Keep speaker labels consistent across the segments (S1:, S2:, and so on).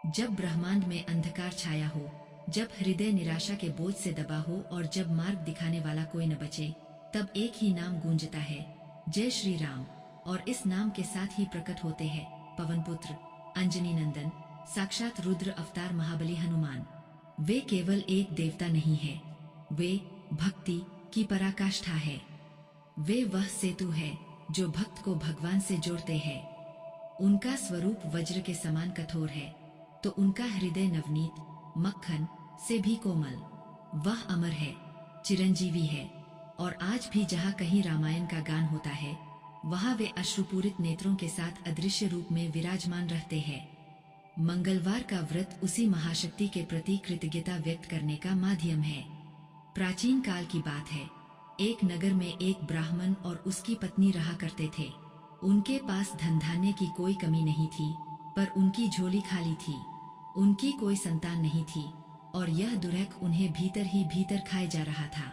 S1: जब ब्रह्मांड में अंधकार छाया हो, जब हृदय निराशा के बोझ से दबा हो और जब मार्ग दिखाने वाला कोई न बचे, तब एक ही नाम गूंजता है, जय श्री राम। और इस नाम के साथ ही प्रकट होते हैं पवन पुत्र, अंजनी नंदन, साक्षात रुद्र अवतार महाबली हनुमान। वे केवल एक देवता नहीं है, वे भक्ति की पराकाष्ठा है। वे वह सेतु है जो भक्त को भगवान से जोड़ते हैं। उनका स्वरूप वज्र के समान कठोर है, तो उनका हृदय नवनीत मक्खन से भी कोमल। वह अमर है, चिरंजीवी है, और आज भी जहाँ कहीं रामायण का गान होता है, वहाँ वे अश्रुपूरित नेत्रों के साथ अदृश्य रूप में विराजमान रहते हैं। मंगलवार का व्रत उसी महाशक्ति के प्रति कृतज्ञता व्यक्त करने का माध्यम है। प्राचीन काल की बात है, एक नगर में एक ब्राह्मण और उसकी पत्नी रहा करते थे। उनके पास धन धान्य की कोई कमी नहीं थी, पर उनकी झोली खाली थी। उनकी कोई संतान नहीं थी और यह दुर्लभ उन्हें भीतर ही भीतर खाए जा रहा था।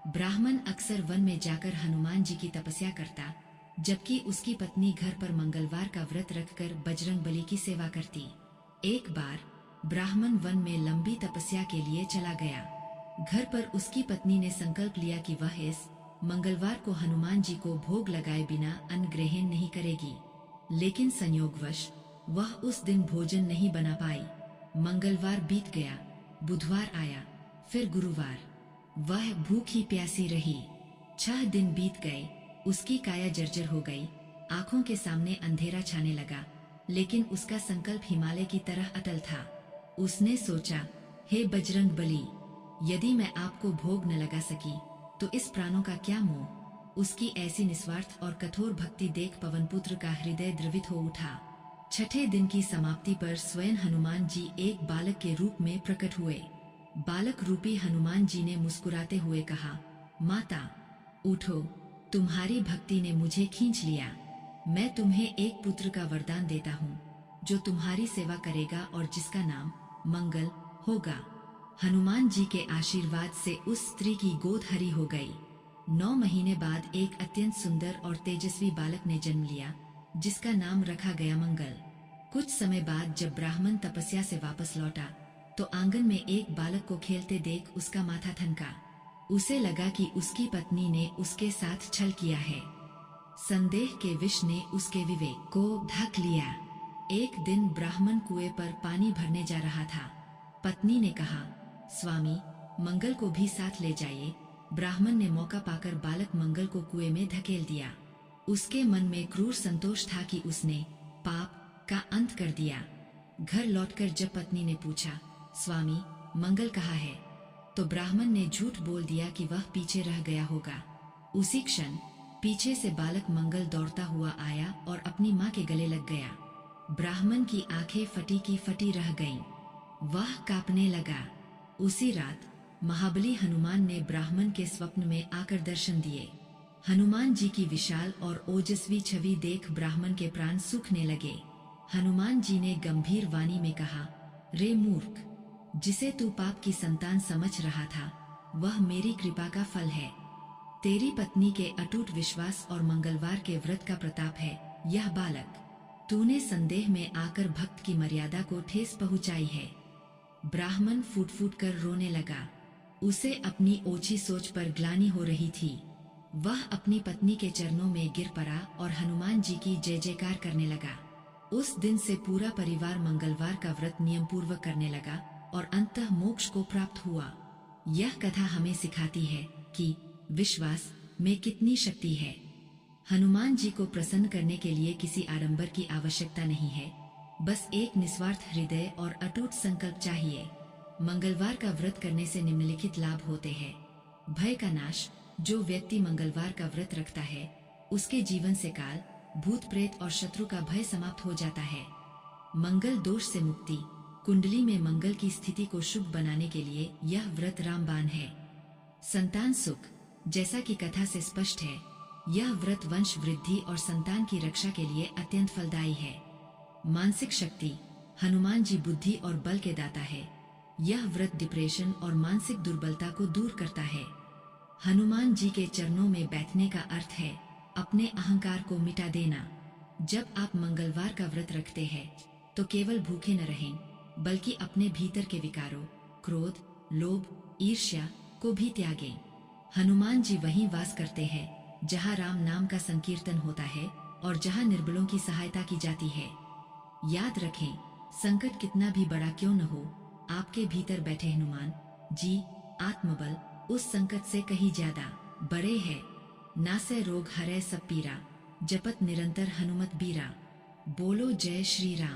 S1: ब्राह्मण अक्सर वन में जाकर हनुमान जी की तपस्या करता, जबकि उसकी पत्नी घर पर मंगलवार का व्रत रखकर बजरंग बली की सेवा करती। एक बार ब्राह्मण वन में लंबी तपस्या के लिए चला गया। घर पर उसकी पत्नी ने संकल्प लिया कि वह इस मंगलवार को हनुमान जी को भोग लगाए बिना अन्न ग्रहण नहीं करेगी, लेकिन संयोगवश वह उस दिन भोजन नहीं बना पाई। मंगलवार बीत गया, बुधवार आया, फिर गुरुवार। वह भूखी प्यासी रही। 6 दिन बीत गए, उसकी काया जर्जर हो गई, आंखों के सामने अंधेरा छाने लगा, लेकिन उसका संकल्प हिमालय की तरह अटल था। उसने सोचा, हे बजरंग बली, यदि मैं आपको भोग न लगा सकी तो इस प्राणों का क्या मोह। उसकी ऐसी निस्वार्थ और कठोर भक्ति देख पवन पुत्र का हृदय द्रवित हो उठा। 6ठे दिन की समाप्ति पर स्वयं हनुमान जी एक बालक के रूप में प्रकट हुए। बालक रूपी हनुमान जी ने मुस्कुराते हुए कहा, माता उठो, तुम्हारी भक्ति ने मुझे खींच लिया। मैं तुम्हें एक पुत्र का वरदान देता हूँ, जो तुम्हारी सेवा करेगा और जिसका नाम मंगल होगा। हनुमान जी के आशीर्वाद से उस स्त्री की गोद हरी हो गई। 9 महीने बाद एक अत्यंत सुंदर और तेजस्वी बालक ने जन्म लिया, जिसका नाम रखा गया मंगल। कुछ समय बाद जब ब्राह्मण तपस्या से वापस लौटा, तो आंगन में एक बालक को खेलते देख उसका माथा ठनका। उसे लगा कि उसकी पत्नी ने उसके साथ छल किया है। संदेह के विष ने उसके विवेक को ढक लिया। एक दिन ब्राह्मण कुएं पर पानी भरने जा रहा था। पत्नी ने कहा, स्वामी, मंगल को भी साथ ले जाइए। ब्राह्मण ने मौका पाकर बालक मंगल को कुएं में धकेल दिया। उसके मन में क्रूर संतोष था कि उसने पाप का अंत कर दिया। घर लौटकर जब पत्नी ने पूछा, स्वामी, मंगल कहाँ है, तो ब्राह्मण ने झूठ बोल दिया कि वह पीछे रह गया होगा। उसी क्षण पीछे से बालक मंगल दौड़ता हुआ आया और अपनी माँ के गले लग गया। ब्राह्मण की आंखें फटी की फटी रह गईं। वह कांपने लगा। उसी रात महाबली हनुमान ने ब्राह्मण के स्वप्न में आकर दर्शन दिए। हनुमान जी की विशाल और ओजस्वी छवि देख ब्राह्मण के प्राण सूखने लगे। हनुमान जी ने गंभीर वाणी में कहा, रे मूर्ख, जिसे तू पाप की संतान समझ रहा था, वह मेरी कृपा का फल है। तेरी पत्नी के अटूट विश्वास और मंगलवार के व्रत का प्रताप है यह बालक। तूने संदेह में आकर भक्त की मर्यादा को ठेस पहुंचाई है। ब्राह्मण फूट फूट कर रोने लगा। उसे अपनी ओछी सोच पर ग्लानि हो रही थी। वह अपनी पत्नी के चरणों में गिर पड़ा और हनुमान जी की जय जयकार करने लगा। उस दिन से पूरा परिवार मंगलवार का व्रत नियम पूर्वक करने लगा और अंततः मोक्ष को प्राप्त हुआ। यह कथा हमें सिखाती है कि विश्वास में कितनी शक्ति है। हनुमान जी को प्रसन्न करने के लिए किसी आडंबर की आवश्यकता नहीं है, बस एक निस्वार्थ हृदय और अटूट संकल्प चाहिए। मंगलवार का व्रत करने से निम्नलिखित लाभ होते हैं। भय का नाश। जो व्यक्ति मंगलवार का व्रत रखता है, उसके जीवन से काल, भूत प्रेत और शत्रु का भय समाप्त हो जाता है। मंगल दोष से मुक्ति। कुंडली में मंगल की स्थिति को शुभ बनाने के लिए यह व्रत रामबाण है। संतान सुख। जैसा कि कथा से स्पष्ट है, यह व्रत वंश वृद्धि और संतान की रक्षा के लिए अत्यंत फलदायी है। मानसिक शक्ति। हनुमान जी बुद्धि और बल के दाता है। यह व्रत डिप्रेशन और मानसिक दुर्बलता को दूर करता है। हनुमान जी के चरणों में बैठने का अर्थ है अपने अहंकार को मिटा देना। जब आप मंगलवार का व्रत रखते हैं, तो केवल भूखे न रहें, बल्कि अपने भीतर के विकारों, क्रोध, लोभ, ईर्ष्या को भी त्यागें। हनुमान जी वहीं वास करते हैं जहां राम नाम का संकीर्तन होता है और जहां निर्बलों की सहायता की जाती है। याद रखें, संकट कितना भी बड़ा क्यों न हो, आपके भीतर बैठे हनुमान जी आत्मबल उस संकट से कहीं ज्यादा बड़े है। नासै रोग हरै सब पीरा, जपत निरंतर हनुमत बीरा। बोलो जय श्री राम।